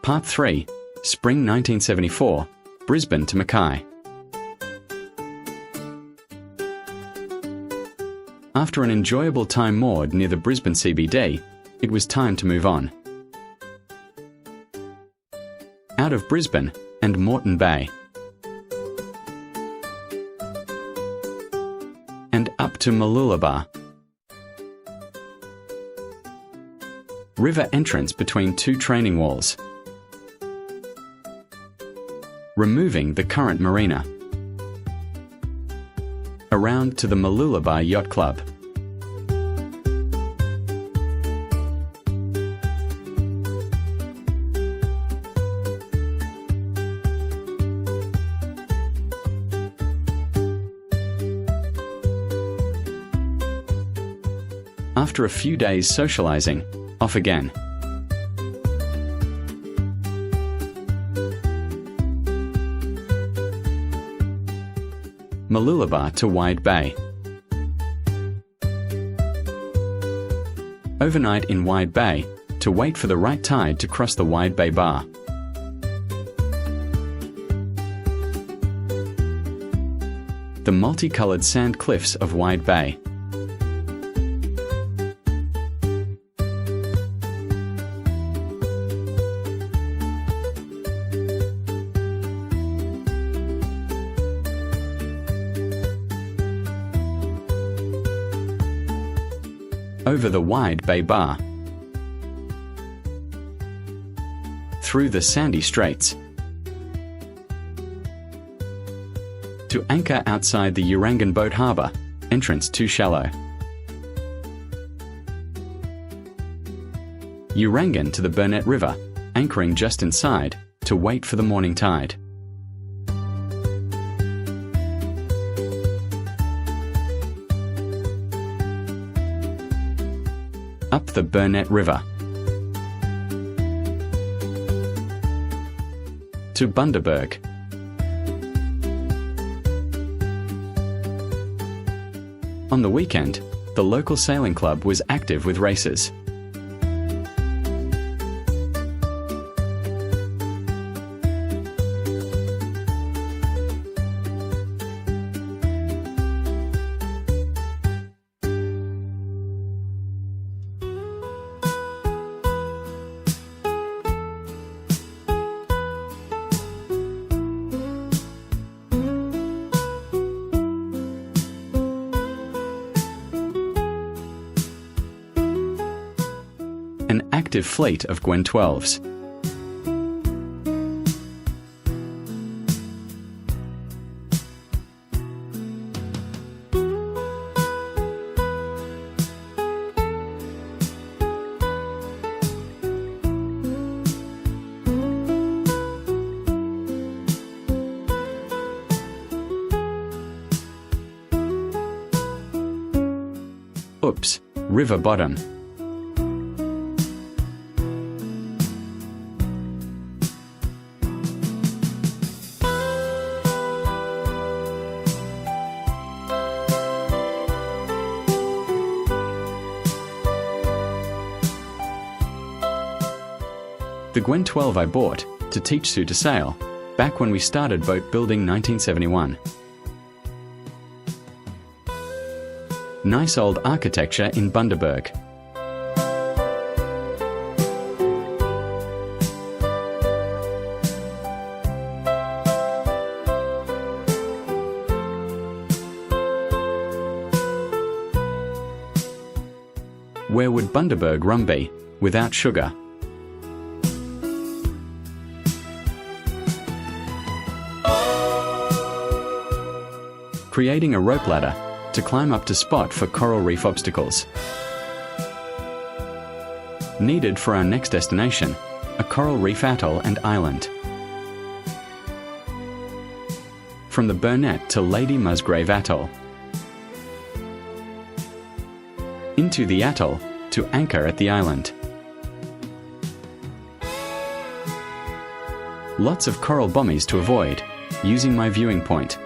Part 3, Spring 1974, Brisbane to Mackay. After an enjoyable time moored near the Brisbane CBD, it was time to move on. Out of Brisbane and Moreton Bay. And up to Mooloolaba. River entrance between two training walls. Removing the current marina. Around to the Mooloolaba Yacht Club. After a few days socialising, off again. Mooloolaba to Wide Bay. Overnight in Wide Bay to wait for the right tide to cross the Wide Bay Bar. The multicoloured sand cliffs of Wide Bay. Over the Wide Bay Bar. Through the sandy straits. To anchor outside the Urangan Boat Harbour, entrance too shallow. Urangan to the Burnett River, anchoring just inside, to wait for the morning tide. Up the Burnett River. To Bundaberg. On the weekend, the local sailing club was active with races. An active fleet of Gwen 12s. Oops, river bottom. The Gwen 12 I bought to teach Sue to sail, back when we started boat building 1971. Nice old architecture in Bundaberg. Where would Bundaberg rum be without sugar? Creating a rope ladder to climb up to spot for coral reef obstacles. Needed for our next destination, a coral reef atoll and island. From the Burnett to Lady Musgrave Atoll. Into the atoll to anchor at the island. Lots of coral bommies to avoid, using my viewing point.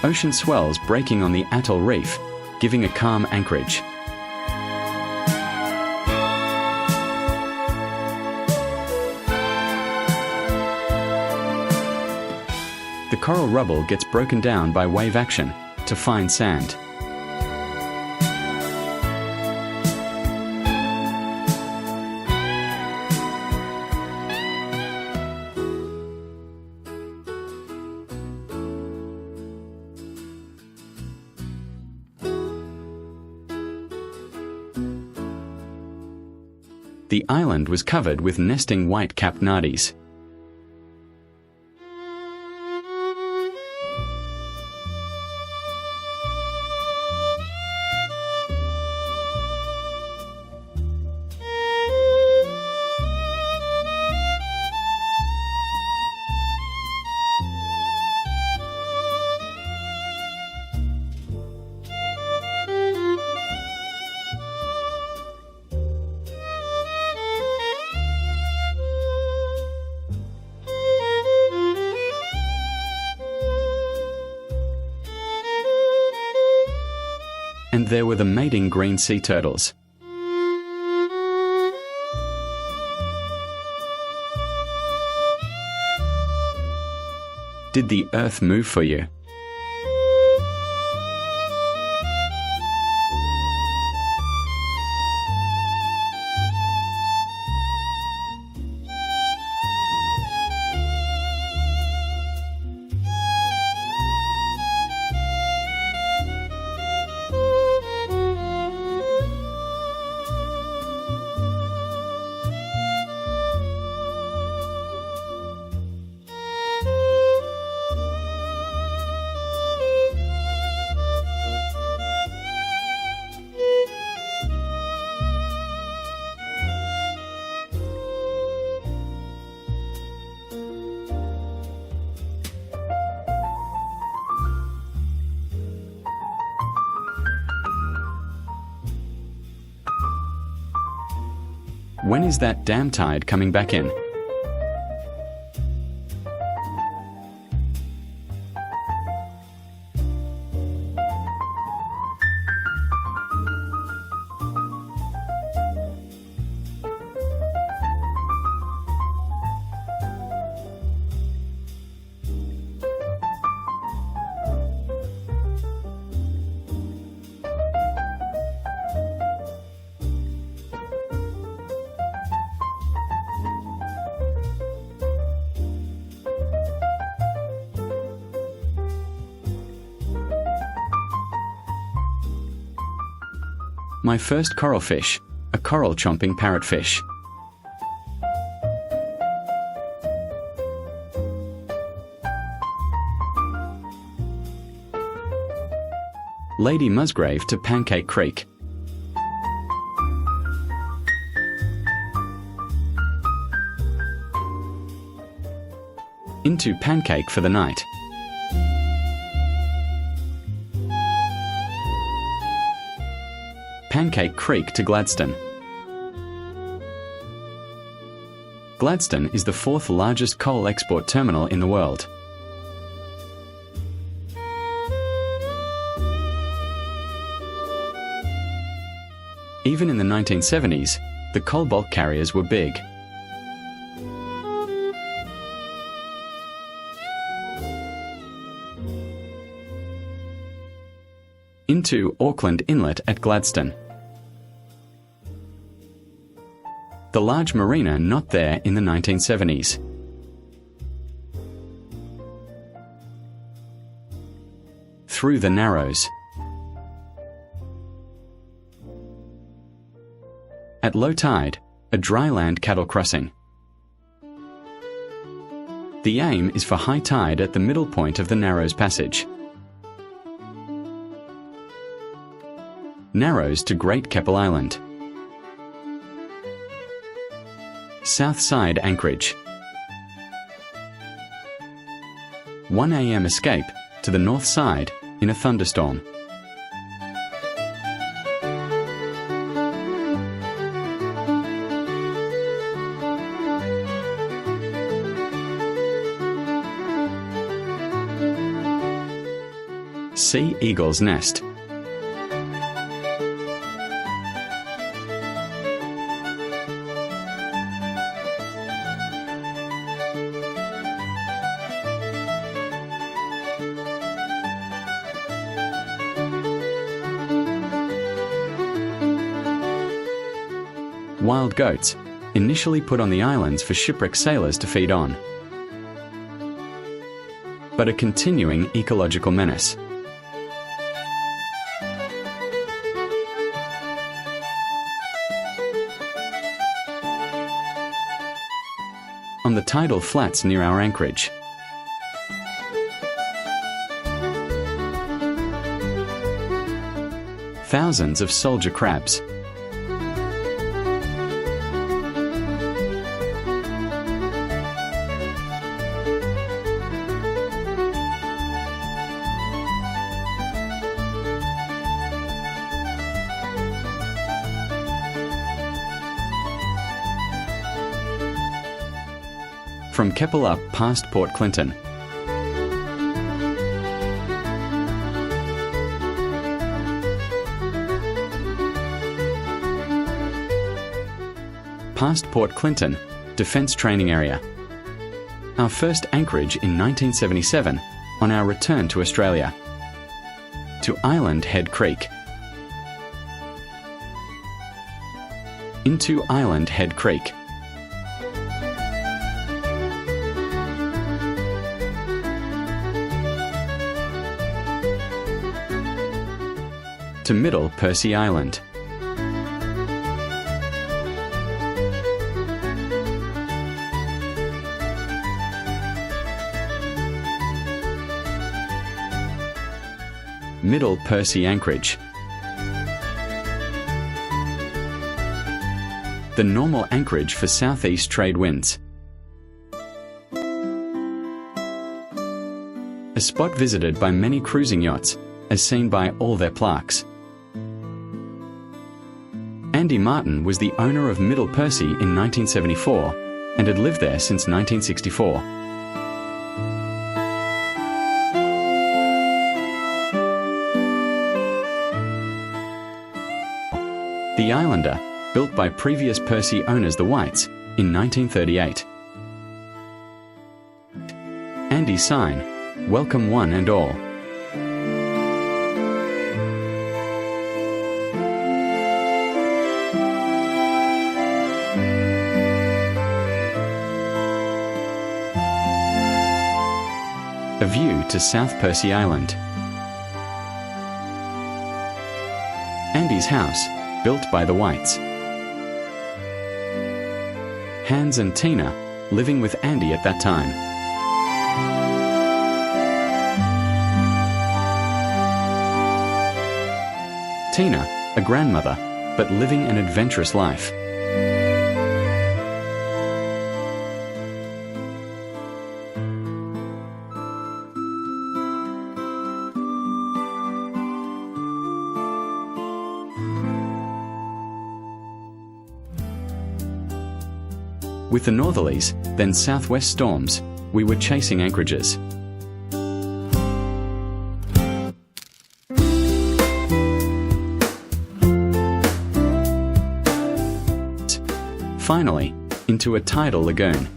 ocean swells breaking on the atoll reef, giving a calm anchorage. The coral rubble gets broken down by wave action to fine sand. The island was covered with nesting white-capped nardis. And there were the mating green sea turtles. Did the earth move for you? When is that dam tide coming back in? My first coral fish, a coral-chomping parrotfish. Lady Musgrave to Pancake Creek. Into Pancake for the night. Pancake Creek to Gladstone. Gladstone is the fourth largest coal export terminal in the world. Even in the 1970s, the coal bulk carriers were big. Into Auckland Inlet at Gladstone. The large marina not there in the 1970s. Through the Narrows. At low tide, a dry land cattle crossing. The aim is for high tide at the middle point of the Narrows Passage. Narrows to Great Keppel Island. South Side Anchorage. 1 a.m. escape to the north side in a thunderstorm. Sea eagle's nest. Wild goats, initially put on the islands for shipwrecked sailors to feed on, but a continuing ecological menace. On the tidal flats near our anchorage, thousands of soldier crabs. From Keppel up past Port Clinton, past Port Clinton, Defence Training Area. Our first anchorage in 1977 on our return to Australia. To Island Head Creek. Into Island Head Creek. To Middle Percy Island. Middle Percy Anchorage. The normal anchorage for southeast trade winds. A spot visited by many cruising yachts, as seen by all their plaques. Andy Martin was the owner of Middle Percy in 1974 and had lived there since 1964. The Islander, built by previous Percy owners the Whites in 1938. Andy's sign, "Welcome one and all." A view to South Percy Island. Andy's house, built by the Whites. Hans and Tina, living with Andy at that time. Tina, a grandmother, but living an adventurous life. With the northerlies, then southwest storms, we were chasing anchorages. Finally, into a tidal lagoon.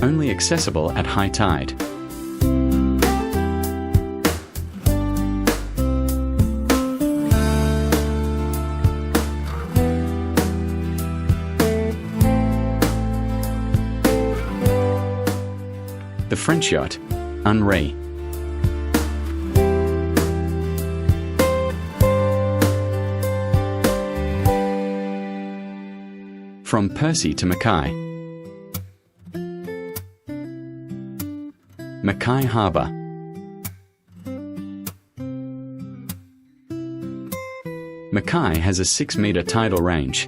Only accessible at high tide. The French yacht, Henri. From Percy to Mackay. Mackay Harbour. Mackay has a 6-metre tidal range.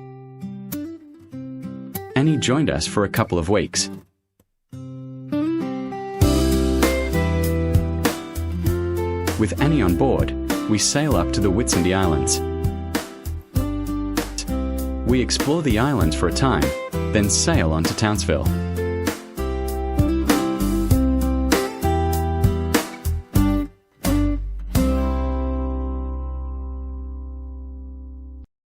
Annie joined us for a couple of weeks. With Annie on board, we sail up to the Whitsunday Islands. We explore the islands for a time, then sail on to Townsville.